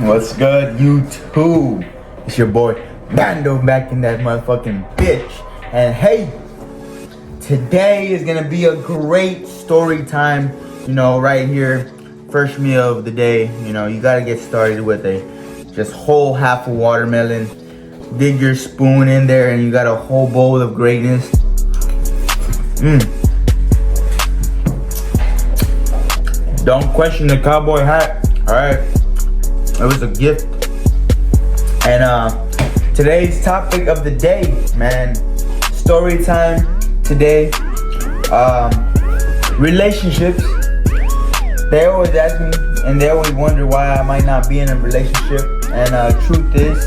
What's good, YouTube? It's your boy Bando back in that motherfucking bitch. And hey, today is gonna be a great story time. You know, right here, first meal of the day. You know, you gotta get started with a just whole half a watermelon. Dig your spoon in there, and you got a whole bowl of greatness. Don't question the cowboy hat. All right. It was a gift. And today's topic of the day, man, story time today. Relationships. They always ask me, and they always wonder why I might not be in a relationship. And truth is,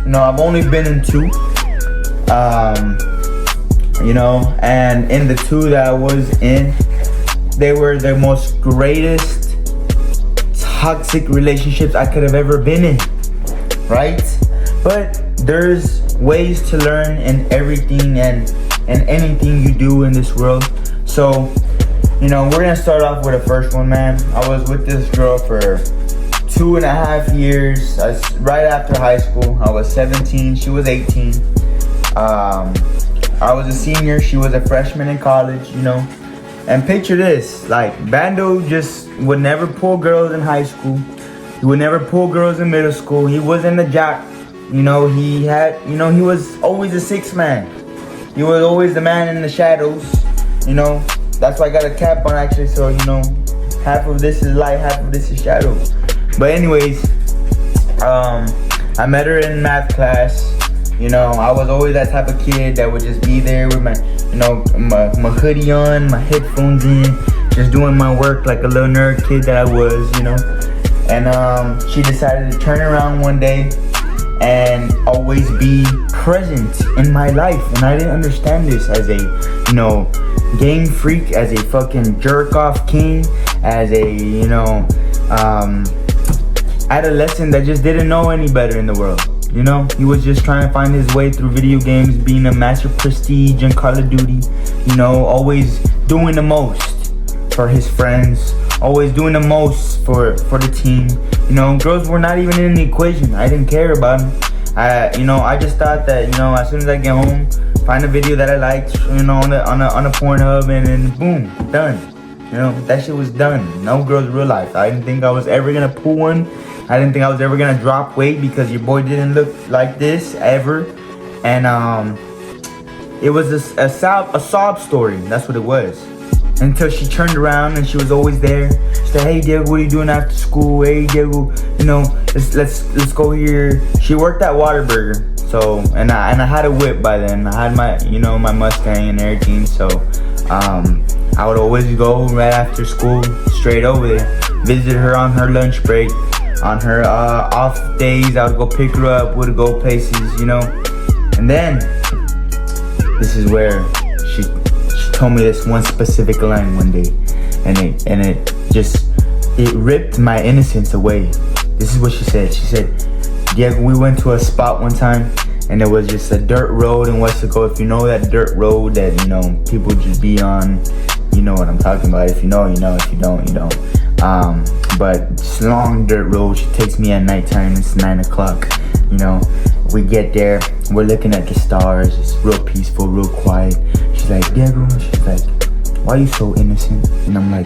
you know, I've only been in two. You know, and in the two that I was in, they were the most greatest toxic relationships I could have ever been in, right? But there's ways to learn in everything and anything you do in this world. So, you know, we're gonna start off with the first one, man. I was with this girl for 2.5 years. Right after high school. I was 17, she was 18. I was a senior, she was a freshman in college, you know. And picture this, like, Bando just would never pull girls in high school. He would never pull girls in middle school. He wasn't a jock. You know, he was always a sixth man. He was always the man in the shadows. You know, that's why I got a cap on, actually, so, you know, half of this is light, half of this is shadow. But anyways, I met her in math class. You know, I was always that type of kid that would just be there with my, you know, my hoodie on, my headphones in, just doing my work like a little nerd kid that I was, you know. And she decided to turn around one day and always be present in my life. And I didn't understand this as a, you know, game freak, as a fucking jerk off king, as a, you know, adolescent that just didn't know any better in the world. You know, he was just trying to find his way through video games, being a master prestige in Call of Duty. You know, always doing the most for his friends, always doing the most for the team. You know, girls were not even in the equation. I didn't care about them. I just thought that, you know, as soon as I get home, find a video that I liked, you know, on a Pornhub, and then boom, done. You know, that shit was done. No girls real life. I didn't think I was ever gonna pull one. I didn't think I was ever gonna drop weight because your boy didn't look like this ever. And it was a sob story. That's what it was. Until she turned around and she was always there. She said, "Hey Diego, what are you doing after school? Hey Diego, you know, let's go here." She worked at Whataburger. So and I had a whip by then. I had my, you know, my Mustang and everything. So I would always go right after school straight over there, visit her on her lunch break. On her off days, I would go pick her up, would go places, you know. And then, this is where she told me this one specific line one day. And it ripped my innocence away. This is what she said. She said, "Diego, we went to a spot one time, and it was just a dirt road in Westaco. If you know that dirt road that, you know, people just be on, you know what I'm talking about. If you know, you know. If you don't, you don't. But it's a long dirt road. She takes me at nighttime. It's 9 o'clock. You know, we get there. We're looking at the stars. It's real peaceful, real quiet. She's like, "Diego," she's like, "Why are you so innocent?" And I'm like,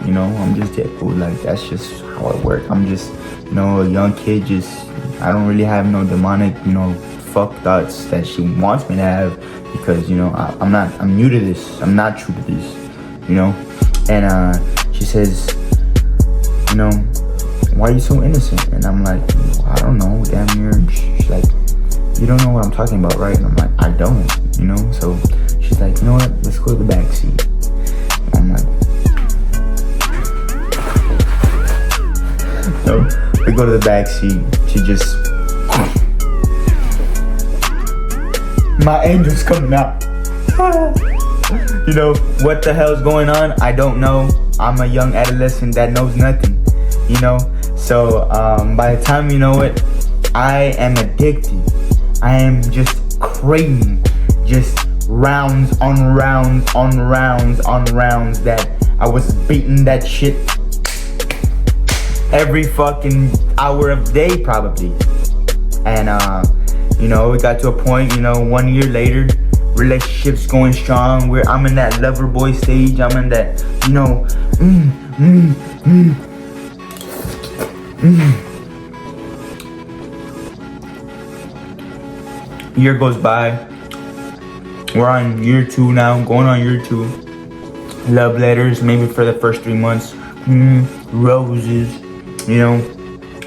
"You know, I'm just Diego. Like, that's just how I work. I'm just, you know, a young kid. Just, I don't really have no demonic, you know, fuck thoughts that she wants me to have, because, you know, I'm new to this. I'm not true to this, you know." And she says, "You know, why are you so innocent?" And I'm like, "I don't know, damn near." She's like, "You don't know what I'm talking about, right?" And I'm like, "I don't, you know." So she's like, "You know what, let's go to the back seat." And I'm like, so we go to the back seat. She just, my angel's coming out. You know, what the hell's going on? I don't know. I'm a young adolescent that knows nothing, you know. So by the time you know it, I am addicted. I am just craving just rounds on rounds on rounds on rounds that I was beating that shit every fucking hour of the day probably. And you know, we got to a point, you know, 1 year later, relationships going strong. I'm in that lover boy stage. I'm in that, you know, Year goes by. We're on year 2 now, going on year 2. Love letters, maybe for the first 3 months. Roses, you know.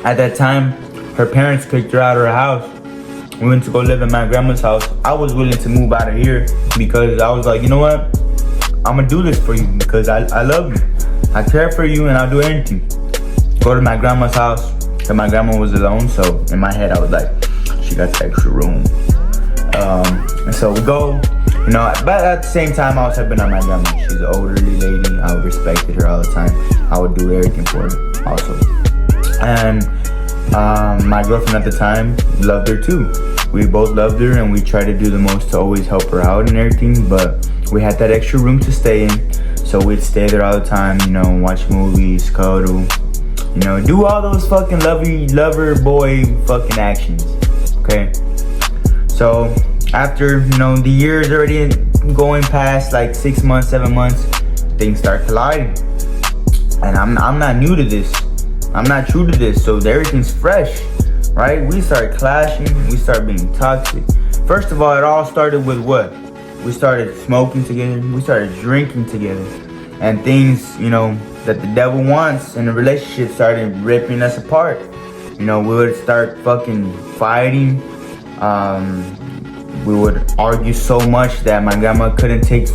At that time, her parents kicked her out of her house. We went to go live in my grandma's house. I was willing to move out of here because I was like, you know what? I'm gonna do this for you because I love you. I care for you and I'll do anything. Go to my grandma's house, and my grandma was alone, so in my head I was like, she got the extra room. And so we go, you know, but at the same time I was helping out my grandma. She's an elderly lady. I respected her all the time. I would do everything for her also. And my girlfriend at the time loved her too. We both loved her and we tried to do the most to always help her out and everything, but we had that extra room to stay in, so we'd stay there all the time, you know, watch movies, cuddle, you know, do all those fucking lover boy fucking actions, okay? So after, you know, the years already going past, like 6 months, 7 months, things start colliding. And I'm not new to this. I'm not true to this, so everything's fresh, right? We start clashing, we start being toxic. First of all, it all started with what? We started smoking together, we started drinking together. And things, you know, that the devil wants in a relationship started ripping us apart. You know, we would start fucking fighting. We would argue so much that my grandma couldn't take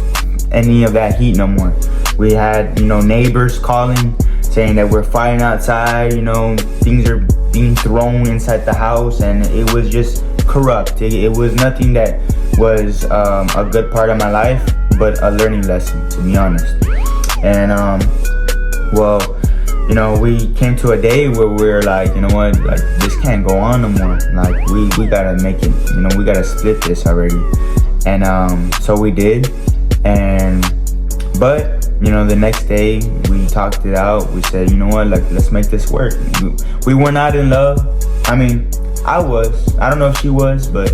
any of that heat no more. We had, you know, neighbors calling, saying that we're fighting outside, you know, things are being thrown inside the house, and it was just corrupt. It was nothing that was a good part of my life, but a learning lesson, to be honest. And well, you know, we came to a day where we were like, you know what, like, this can't go on no more. Like, we gotta make it, you know, we gotta split this already. And so we did. And but you know, the next day we talked it out. We said, you know what, like, let's make this work. We were not in love. I mean, I was. I don't know if she was, but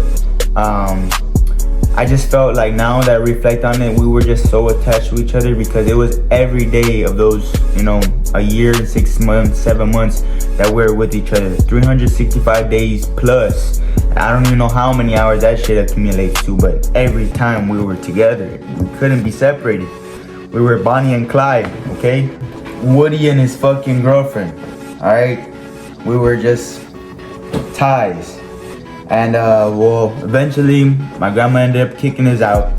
I just felt like, now that I reflect on it, we were just so attached to each other because it was every day of those, you know, a year, 6 months, 7 months that we were with each other. 365 days plus. I don't even know how many hours that shit accumulates to, but every time we were together, we couldn't be separated. We were Bonnie and Clyde, okay? Woody and his fucking girlfriend, alright? We were just ties. And well, eventually my grandma ended up kicking us out.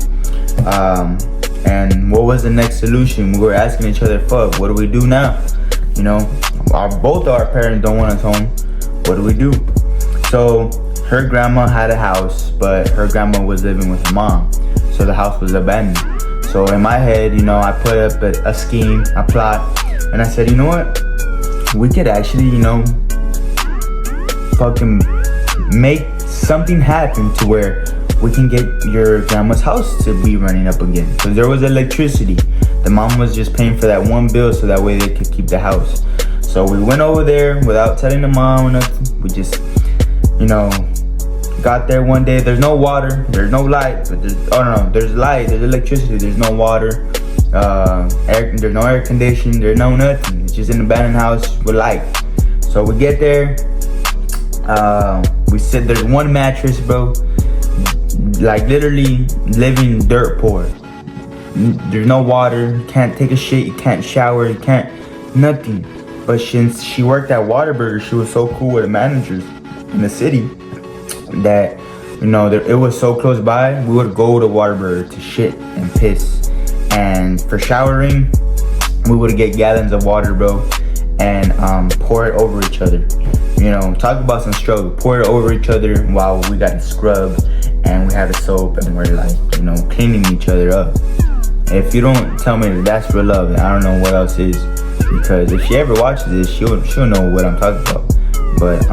And what was the next solution? We were asking each other, fuck, what do we do now? You know, both our parents don't want us home. What do we do? So her grandma had a house, but her grandma was living with her mom, so the house was abandoned. So in my head, you know, I put up a scheme, a plot, and I said, you know what? We could actually, you know, fucking make something happen to where we can get your grandma's house to be running up again. Because there was electricity. The mom was just paying for that one bill so that way they could keep the house. So we went over there without telling the mom or nothing. We just, you know, got there one day. There's no water, there's no light, but there's light, there's electricity, there's no water, there's no air conditioning, there's no nothing. It's just an abandoned house with light. So we get there, we sit, there's one mattress, bro, like literally living dirt poor. There's no water, you can't take a shit, you can't shower, you can't, nothing. But since she worked at Whataburger, she was so cool with the managers in the city that, you know, it was so close by, we would go to Whataburger to shit and piss. And for showering, we would get gallons of water, bro, and pour it over each other. You know, talk about some struggle. Pour it over each other while we got to scrub and we had a soap and we're like, you know, cleaning each other up. If you don't tell me that that's real love, then I don't know what else is. Because if she ever watches this, she'll know what I'm talking about. But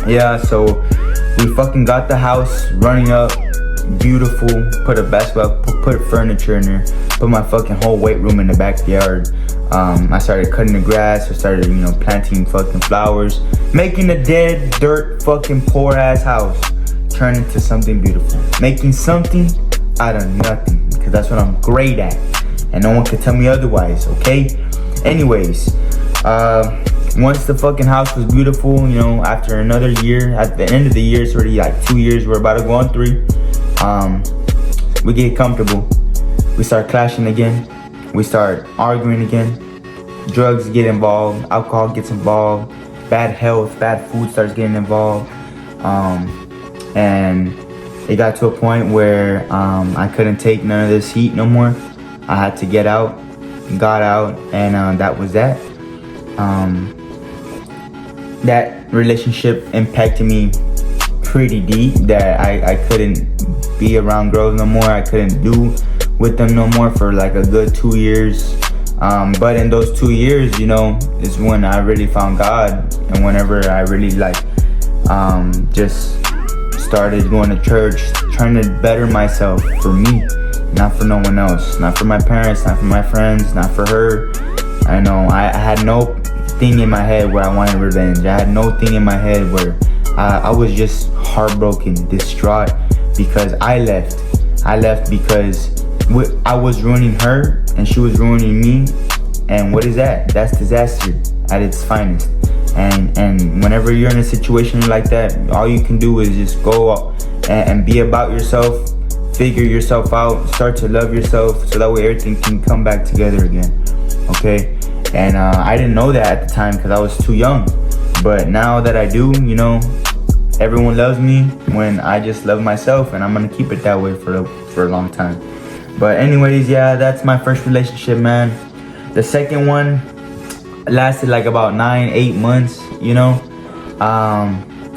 yeah, so we fucking got the house running up, beautiful. Put a basketball, put furniture in there. Put my fucking whole weight room in the backyard. I started cutting the grass. I started, planting fucking flowers, making a dead dirt fucking poor ass house turn into something beautiful, making something out of nothing, because that's what I'm great at, and no one can tell me otherwise. Okay. Anyways, once the fucking house was beautiful, after another year, at the end of the year, it's already like 2 years. We're about to go on 3. We get comfortable. We start clashing again. We start arguing again. Drugs get involved. Alcohol gets involved. Bad health, bad food starts getting involved. And it got to a point where I couldn't take none of this heat no more. I had to get out. Got out, and that was that. That relationship impacted me pretty deep, that I couldn't be around girls no more. I couldn't do with them no more for like a good 2 years. But in those 2 years, is when I really found God, and whenever I really just started going to church, trying to better myself for me, not for no one else, not for my parents, not for my friends, not for her. I know I had no thing in my head where I wanted revenge. I had no thing in my head where I was just heartbroken, distraught, because I left. I left because I was ruining her and she was ruining me. And what is that? That's disaster at its finest. And whenever you're in a situation like that, all you can do is just go out and be about yourself, figure yourself out, start to love yourself, so that way everything can come back together again. Okay? And I didn't know that at the time because I was too young. But now that I do, everyone loves me when I just love myself, and I'm gonna keep it that way for a long time. But anyways, yeah, that's my first relationship, man. The second one lasted like about 9-8 months.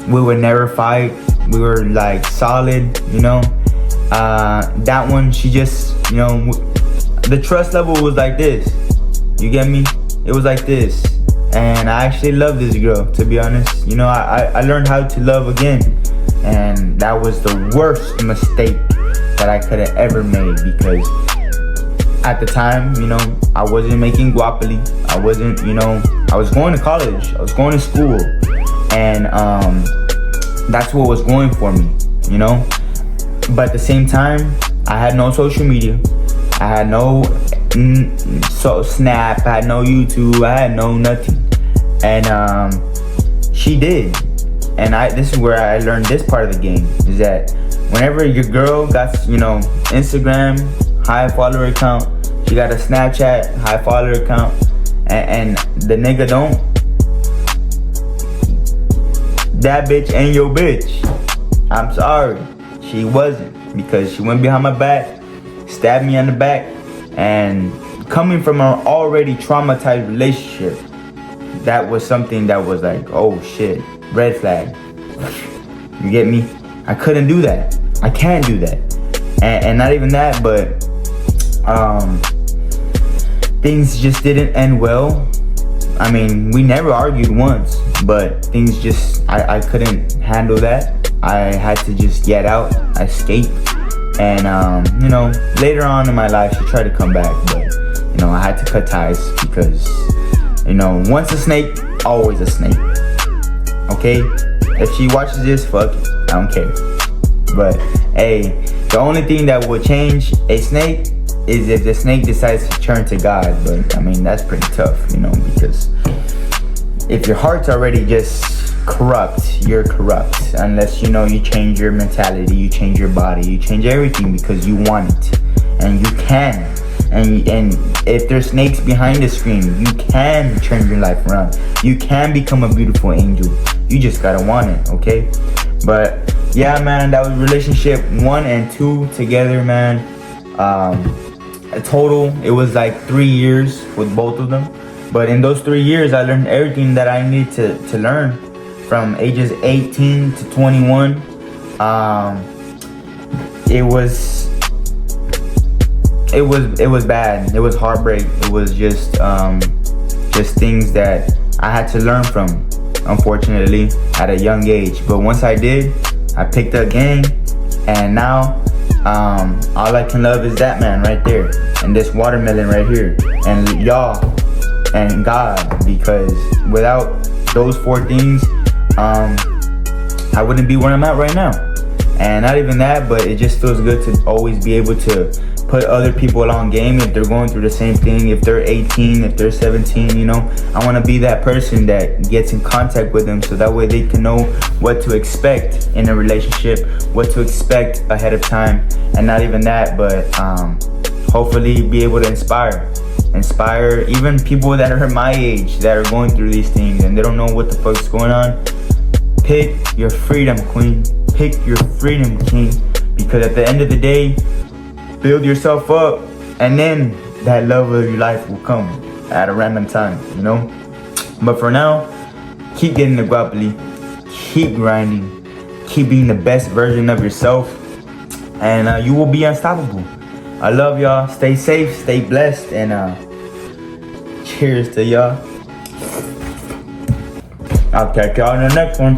We would never fight. We were like solid. That one, she just, the trust level was like this. You get me? It was like this. And I actually love this girl, to be honest. I learned how to love again. And that was the worst mistake that I could have ever made, because at the time, I wasn't making guapoli. I wasn't, I was going to college. I was going to school. And that's what was going for me, But at the same time, I had no social media. I had no Snap. I had no YouTube. I had no nothing. And she did. And this is where I learned this part of the game, is that whenever your girl got, Instagram, high follower account, she got a Snapchat, high follower account, and the nigga don't, that bitch ain't your bitch. I'm sorry. She wasn't, because she went behind my back, stabbed me on the back, and coming from an already traumatized relationship, that was something that was like, oh shit, red flag. You get me? I couldn't do that. I can't do that. And not even that, but things just didn't end well. I mean, we never argued once, but things just, I couldn't handle that. I had to just get out, escape. And later on in my life, she tried to come back, but I had to cut ties, because once a snake, always a snake. Okay? If she watches this, fuck it, I don't care. But hey, the only thing that would change a snake is if the snake decides to turn to God. But I mean, that's pretty tough, because if your heart's already just corrupt, you're corrupt. Unless you change your mentality, you change your body, you change everything because you want it, and you can. And if there's snakes behind the screen, you can turn your life around. You can become a beautiful angel. You just gotta want it, okay? But yeah, man, that was relationship 1 and 2 together, man. A total, it was like 3 years with both of them. But in those 3 years, I learned everything that I needed to learn from ages 18 to 21. It was bad. It was heartbreak. It was just things that I had to learn from, unfortunately, at a young age. But once I did, I picked up gang, and now all I can love is that man right there, and this watermelon right here. And y'all, and God, because without those 4 things, I wouldn't be where I'm at right now. And not even that, but it just feels good to always be able to put other people on game if they're going through the same thing. If they're 18, if they're 17, you know, I want to be that person that gets in contact with them, so that way they can know what to expect in a relationship, what to expect ahead of time. And not even that, but hopefully be able to inspire even people that are my age that are going through these things and they don't know what the fuck's going on. Pick your freedom, queen. Pick your freedom, king. Because at the end of the day, build yourself up, and then that love of your life will come at a random time, you know? But for now, keep getting the guaply, keep grinding, keep being the best version of yourself, and you will be unstoppable. I love y'all. Stay safe, stay blessed, and cheers to y'all. I'll catch y'all in the next one.